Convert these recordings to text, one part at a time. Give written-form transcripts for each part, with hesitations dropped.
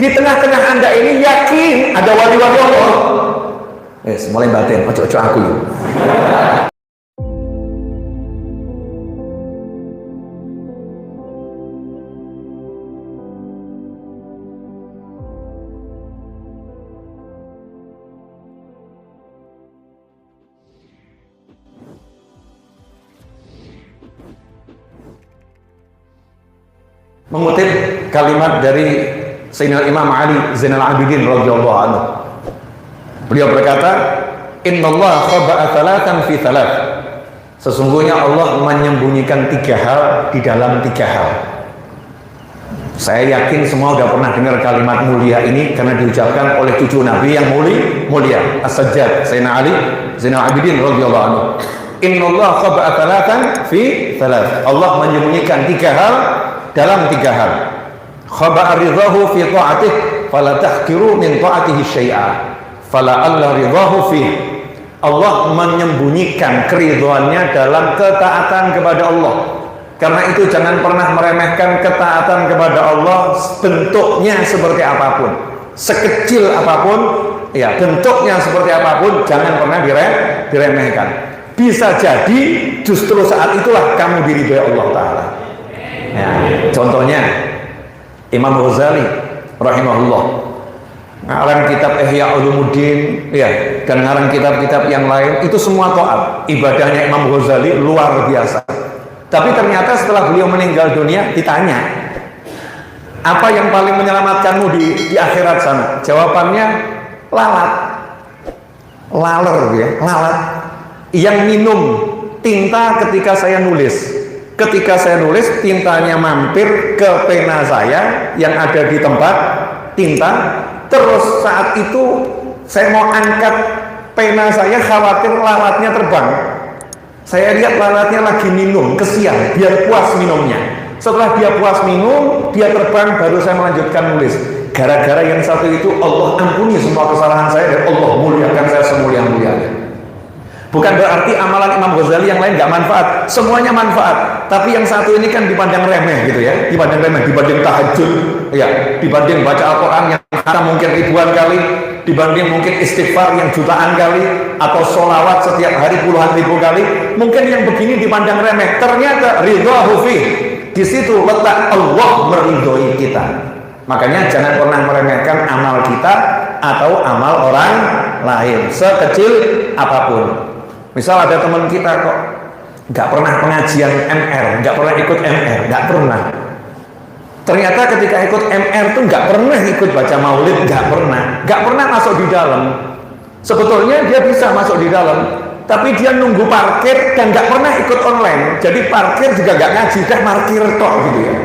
Di tengah-tengah Anda ini yakin ada wali-wali Allah. Mulai batin, ojo aku ya. Mengutip kalimat dari Sayyidina Imam Ali Zainal Abidin radhiyallahu anhu. Beliau berkata, "Innallaha khaba'a thalathan fi thalath." Sesungguhnya Allah menyembunyikan 3 hal di dalam 3 hal. Saya yakin semua sudah pernah dengar kalimat mulia ini karena diucapkan oleh cucu Nabi yang mulia, As-Sajjad Sayyidina Ali Zainal Abidin radhiyallahu anhu. Innallaha khaba'a thalathan fi thalath. Allah menyembunyikan 3 hal dalam 3 hal. Khaba'a ridahu fi ta'atih fala tahkiru min ta'atihi syai'a fala alla ridahu fi. Allah menyembunyikan keridhaannya dalam ketaatan kepada Allah. Karena itu jangan pernah meremehkan ketaatan kepada Allah, bentuknya seperti apapun, sekecil apapun, ya bentuknya seperti apapun, jangan pernah diremehkan. Bisa jadi justru saat itulah kamu diridhai Allah Ta'ala. Ya, contohnya Imam Ghazali rahimahullah ngarang kitab Ihya Ulumuddin, ya, dan ngarang kitab-kitab yang lain, itu semua taat. Ibadahnya Imam Ghazali luar biasa. Tapi ternyata setelah beliau meninggal dunia ditanya, apa yang paling menyelamatkanmu di akhirat sana? Jawabannya lalat, laler ya, lalat yang minum tinta ketika saya nulis. Ketika saya nulis, tintanya mampir ke pena saya yang ada di tempat tinta. Terus saat itu saya mau angkat pena saya, khawatir lalatnya terbang. Saya lihat lalatnya lagi minum, kesian, biar puas minumnya. Setelah dia puas minum, dia terbang, baru saya melanjutkan nulis. Gara-gara yang satu itu, Allah ampuni semua kesalahan saya dan Allah muliakan saya semulia-mulianya. Bukan berarti amalan Imam Ghazali yang lain gak manfaat, semuanya manfaat. Tapi yang satu ini kan dipandang remeh gitu ya, dipandang remeh, dibanding tahajud, ya, dibanding baca Al-Quran yang mungkin ribuan kali, dibanding mungkin istighfar yang jutaan kali, atau sholawat setiap hari puluhan ribu kali. Mungkin yang begini dipandang remeh. Ternyata ridhahu fi, di situ letak Allah meridhoi kita. Makanya jangan pernah meremehkan amal kita atau amal orang lain, sekecil apapun. Misal ada teman kita kok nggak pernah pengajian MR, nggak pernah ikut MR, nggak pernah. Ternyata ketika ikut MR tuh nggak pernah ikut baca maulid, nggak pernah masuk di dalam. Sebetulnya dia bisa masuk di dalam, tapi dia nunggu parkir dan nggak pernah ikut online. Jadi parkir juga nggak ngaji, dah parkir tok gitu ya.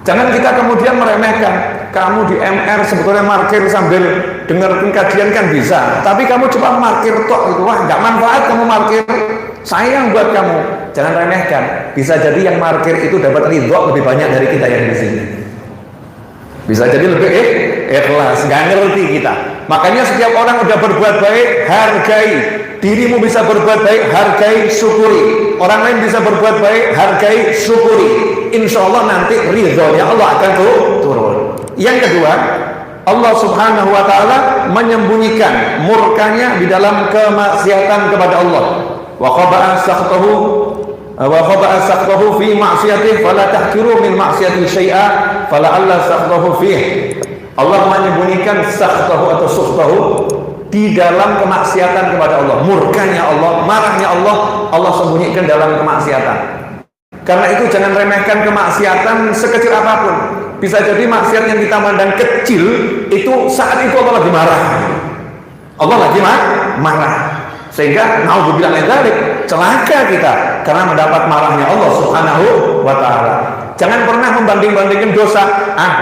Jangan kita kemudian meremehkan. Kamu di MR sebetulnya parkir sambil dengerin kajian kan bisa, tapi kamu cuma parkir tok itu, wah nggak manfaat kamu parkir, sayang buat kamu. Jangan remehkan. Bisa jadi yang parkir itu dapat ridho lebih banyak dari kita yang di sini. Bisa jadi lebih ikhlas, nggak ngerti kita. Makanya setiap orang udah berbuat baik, hargai. Dirimu bisa berbuat baik, hargai, syukuri. Orang lain bisa berbuat baik, hargai, syukuri. Insya Allah nanti ridhonya Allah akan turun. Yang kedua, Allah Subhanahu wa Ta'ala menyembunyikan murkanya di dalam kemaksiatan kepada Allah. Wa khaba'a sakhtahu fi ma'siyatih fala tahkiru min ma'siyati syai'a fala alla sakhtahu fih. Allah menyembunyikan sakhtahu atau sukhtahu di dalam kemaksiatan kepada Allah. Murkanya Allah, marahnya Allah, Allah sembunyikan dalam kemaksiatan. Karena itu jangan remehkan kemaksiatan sekecil apapun. Bisa jadi maksiat yang kita pandang kecil itu saat itu Allah lagi marah. Allah lagi marah. Sehingga naudzubillah min dzalik, celaka kita karena mendapat marahnya Allah Subhanahu wa Ta'ala. Jangan pernah membanding-bandingkan dosa.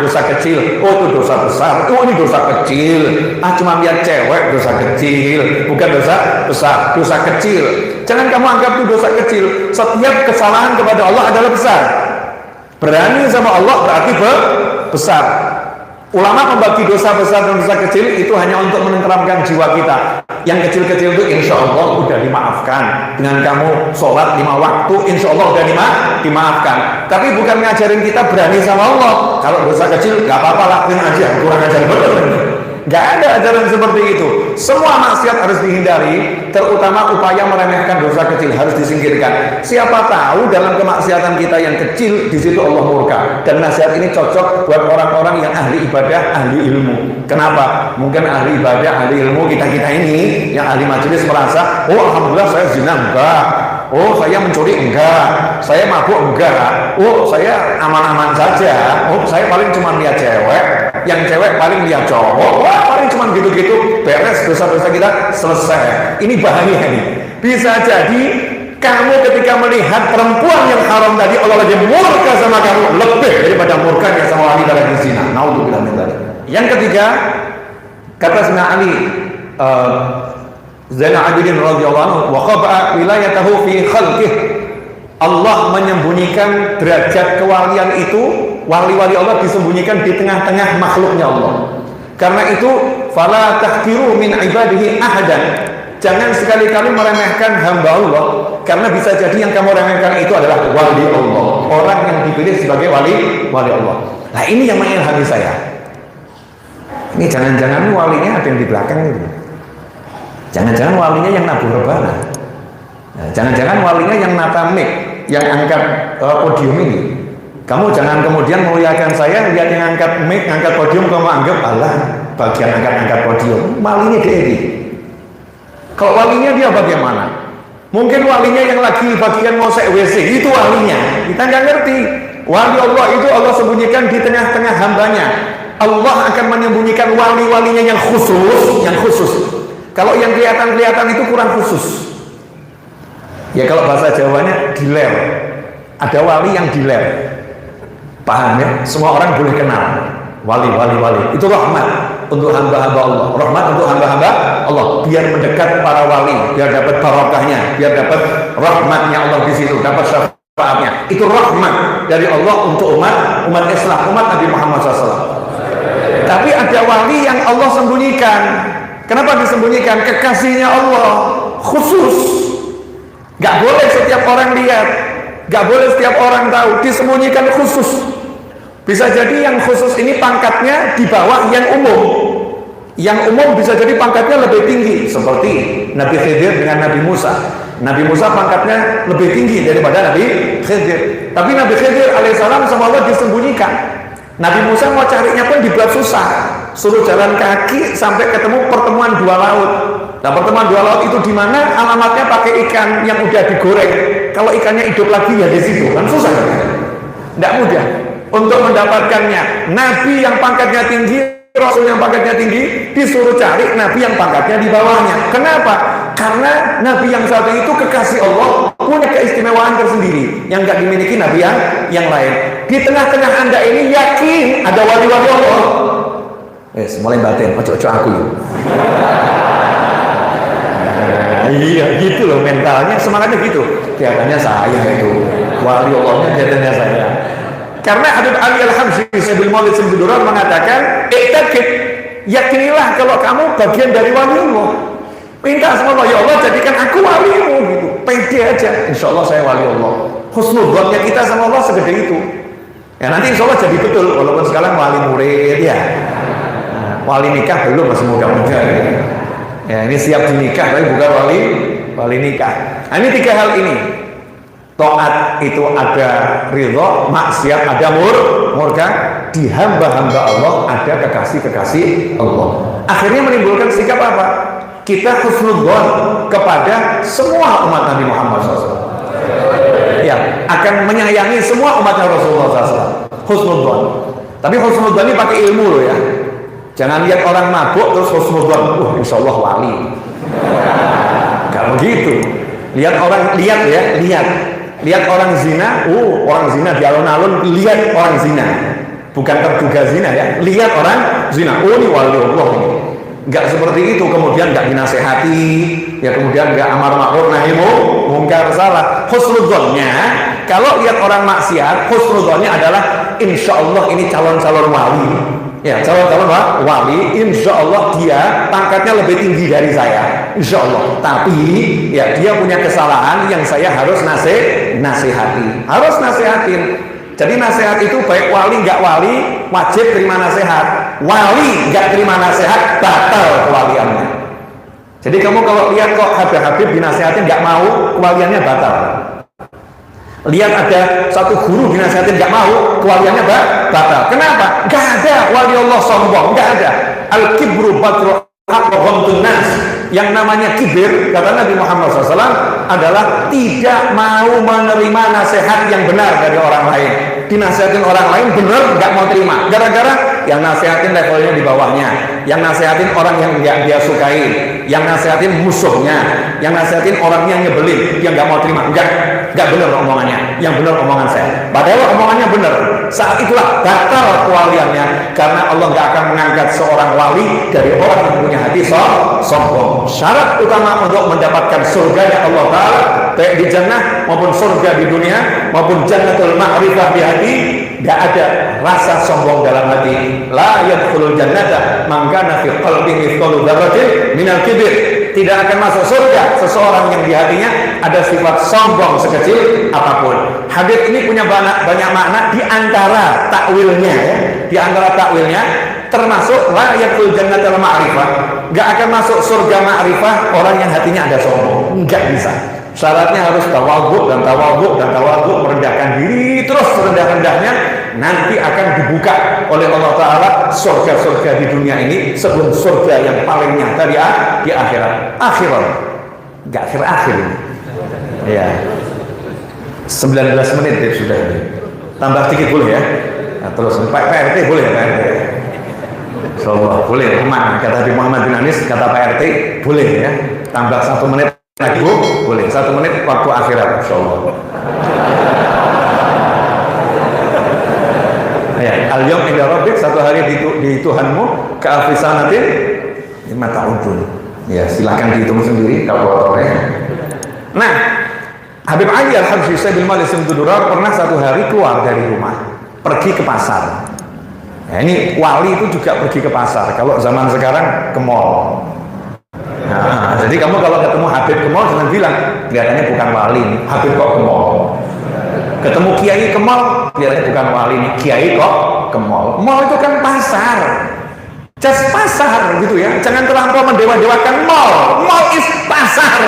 Dosa kecil, oh itu dosa besar, oh ini dosa kecil. Cuma lihat cewek dosa kecil, bukan dosa besar, dosa kecil. Jangan kamu anggap itu dosa kecil. Setiap kesalahan kepada Allah adalah besar. Berani sama Allah berarti besar. Ulama membagi dosa besar dan dosa kecil itu hanya untuk menenteramkan jiwa kita. Yang kecil-kecil itu insya Allah udah dimaafkan. Dengan kamu sholat 5 waktu, insya Allah udah dimaafkan. Tapi bukan ngajarin kita berani sama Allah. Kalau dosa kecil gak apa-apa, lakuin aja, kurang ajar betul. Gak ada ajaran seperti itu. Semua maksiat harus dihindari, terutama upaya meremehkan dosa kecil harus disingkirkan. Siapa tahu dalam kemaksiatan kita yang kecil, di situ Allah murka. Dan nasihat ini cocok buat orang-orang yang ahli ibadah, ahli ilmu. Kenapa? Mungkin ahli ibadah, ahli ilmu kita-kita ini, yang ahli majelis merasa, oh alhamdulillah saya zina enggak, oh saya mencuri enggak, saya mabuk enggak, oh saya aman-aman saja, oh saya paling cuma lihat cewek, yang cewek paling lihat cowok, wah paling cuma gitu-gitu, beres dosa-dosa kita selesai. Ini bahaya ini. Bisa jadi kamu ketika melihat perempuan yang haram tadi, Allah lagi murka sama kamu lebih daripada murkanya sama wanita yang zina. Naudzubillah min dzalik. Yang ketiga, kata Sayyidina Ali Zainal Abidin radhiyallahu anhu, wa qaba'a wilayatahu fi khalqih. Allah menyembunyikan derajat kewalian itu, wali-wali Allah disembunyikan di tengah-tengah makhluknya Allah. Karena itu, fala tahqiru min ibadihi ahadan. Jangan sekali-kali meremehkan hamba Allah, karena bisa jadi yang kamu remehkan itu adalah wali Allah, orang yang dipilih sebagai wali Allah. Nah ini yang mengilhami saya. Ini jangan-jangan walinya ada yang di belakang itu. Jangan-jangan walinya yang nabur rebana. Jangan-jangan walinya yang nata mic, yang angkat podium ini. Kamu jangan kemudian muliakan saya, lihat yang angkat mic, angkat podium, kamu anggap Allah bagian angkat podium. Walinya dia ini. Kalau walinya dia bagaimana? Mungkin walinya yang lagi bagian ngosek WC, itu walinya. Kita nggak ngerti. Wali Allah itu Allah sembunyikan di tengah-tengah hambanya. Allah akan menyembunyikan wali-walinya yang khusus. Kalau yang kelihatan itu kurang khusus. Ya kalau bahasa Jawanya diler. Ada wali yang diler. Paham ya? Semua orang boleh kenal. Wali. Itu rahmat untuk hamba-hamba Allah. Rahmat untuk hamba-hamba Allah. Biar mendekat para wali, biar dapat barokahnya, biar dapat rahmatnya Allah di situ, dapat syafaatnya. Itu rahmat dari Allah untuk umat Islam, umat Nabi Muhammad SAW. Tapi ada wali yang Allah sembunyikan. Kenapa disembunyikan? Kekasihnya Allah khusus. Gak boleh setiap orang lihat, gak boleh setiap orang tahu, disembunyikan khusus. Bisa jadi yang khusus ini pangkatnya di bawah yang umum. Yang umum bisa jadi pangkatnya lebih tinggi, seperti Nabi Khidir dengan Nabi Musa. Nabi Musa pangkatnya lebih tinggi daripada Nabi Khidir. Tapi Nabi Khidir alaihissalam sama Allah disembunyikan. Nabi Musa mau carinya pun dibuat susah, suruh jalan kaki sampai ketemu pertemuan dua laut. Nah pertemuan dua laut itu di mana? Alamatnya pakai ikan yang udah digoreng. Kalau ikannya hidup lagi ya di situ, kan susah. Tidak mudah untuk mendapatkannya. Nabi yang pangkatnya tinggi, Rasul yang pangkatnya tinggi, disuruh cari Nabi yang pangkatnya di bawahnya. Kenapa? Karena Nabi yang satu itu kekasih Allah, punya keistimewaan tersendiri yang gak dimiliki Nabi yang lain. Di tengah-tengah Anda ini yakin ada wali-wali Allah. Mulai batin, ojo aku ya. Iya gitu loh mentalnya, semangatnya gitu. Kelihatannya saya itu wali Allahnya, kelihatannya saya. Karena Habib Ali Al-Habsyi Sayyidul Maulid Simbudurar mengatakan, yakinilah kalau kamu bagian dari wali Allah. Minta sama Allah, ya Allah jadikan aku walimu gitu. Pede aja, insya Allah saya wali Allah. Husnudzonnya kita sama Allah segede itu. Ya nanti insya Allah jadi betul, walaupun sekarang wali murid ya. Wali nikah belum, masih muda-muda ya. Ini siap dinikah tapi bukan wali nikah. Nah, ini tiga hal ini. Taat itu ada ridho, maksiat ada murka. Di hamba-hamba Allah ada kekasih-kekasih Allah. Akhirnya menimbulkan sikap apa? Kita husnudzon kepada semua umat Nabi Muhammad SAW. Ya, akan menyayangi semua umatnya Rasulullah SAW. Husnudzon. Tapi husnudzon ini pakai ilmu loh ya. Jangan lihat orang mabuk terus husnudzon, insya Allah wali. Kalau gitu, lihat orang lihat orang zina, orang zina di alun-alun, lihat orang zina, bukan terduga zina ya, lihat orang zina, ini wali Allah ini. Enggak seperti itu, kemudian enggak dinasehati, ya kemudian enggak amar ma'ruf nahi mungkar salah. Husnudzonnya, kalau lihat orang maksiat, husnudzonnya adalah insya Allah ini calon-calon wali. Ya, calon-calon wali, insya Allah dia pangkatnya lebih tinggi dari saya, insya Allah. Tapi ya dia punya kesalahan yang saya harus nasihati, harus nasihatin. Jadi nasihat itu baik wali nggak wali wajib terima nasihat. Wali nggak terima nasihat batal kewaliannya. Jadi kamu kalau lihat kok Habib dinasihatin nggak mau, kewaliannya batal. Lihat ada satu guru dinasihatin nggak mau, kewaliannya batal. Kenapa? Nggak ada wali Allah sombong, nggak ada. Al-kibru batrul haq wa ghamtun nas. Yang namanya kibir, kata Nabi Muhammad SAW, adalah tidak mau menerima nasihat yang benar dari orang lain. Dinasihatin orang lain benar, nggak mau terima. Gara-gara yang nasihatin levelnya di bawahnya, yang nasihatin orang yang nggak dia sukai, yang nasihatin musuhnya, yang nasihatin orang yang nyebelin, yang nggak mau terima. Nggak benar omongannya, yang benar omongan saya. Padahal omongannya benar. Saat itulah batal kewaliannya, karena Allah nggak akan mengangkat seorang wali dari orang yang punya hati sombong. Syarat utama untuk mendapatkan surganya Allah Ta'ala, baik di jannah maupun surga di dunia maupun jannatul ma'rifah di hati, tidak ada rasa sombong dalam hati. La yadkhulul jannata man kana fi qalbihi mithqalu dzarratin minal kibir. Tidak akan masuk surga seseorang yang di hatinya ada sifat sombong sekecil apapun. Hadits ini punya banyak makna, di antara takwilnya ya. Di antara takwilnya termasuk la yadkhulul jannatal ma'rifah. Enggak akan masuk surga ma'rifah orang yang hatinya ada sombong. Enggak bisa. Syaratnya harus tawadhu dan tawadhu dan tawadhu, merendahkan diri terus serendah-rendahnya, nanti akan dibuka oleh Allah Ta'ala surga-surga di dunia ini sebelum surga yang paling nyata di akhirat. Enggak akhir ini ya, 19 menit sudah ini, tambah sedikit boleh ya. Nah, terus Pak RT boleh ya, Pak RT insyaallah boleh, aman kata Nabi Muhammad bin Anis, kata Pak RT boleh ya, tambah 1 menit lagi boleh, 1 menit waktu akhirat insyaallah. Ya, al-yawm inda rabbik, satu hari di Tuhanmu, ka'afisanatin lima ta'udun. Ya, silakan dihitung sendiri kalkulatornya. Nah, Habib Ali Al-Habsyi Syaikhul Malik Simtudurar pernah satu hari keluar dari rumah, pergi ke pasar. Nah, ini wali itu juga pergi ke pasar. Kalau zaman sekarang ke mall. Nah, jadi kamu kalau ketemu Habib ke mall jangan bilang kelihatannya bukan wali, Habib kok ke mall. Ketemu kiai ke mall, kelihatannya bukan wali nih, kiai kok ke mall. Mall itu kan pasar, just pasar gitu ya. Jangan terlampau mendewa-dewakan mall. Mall is pasar.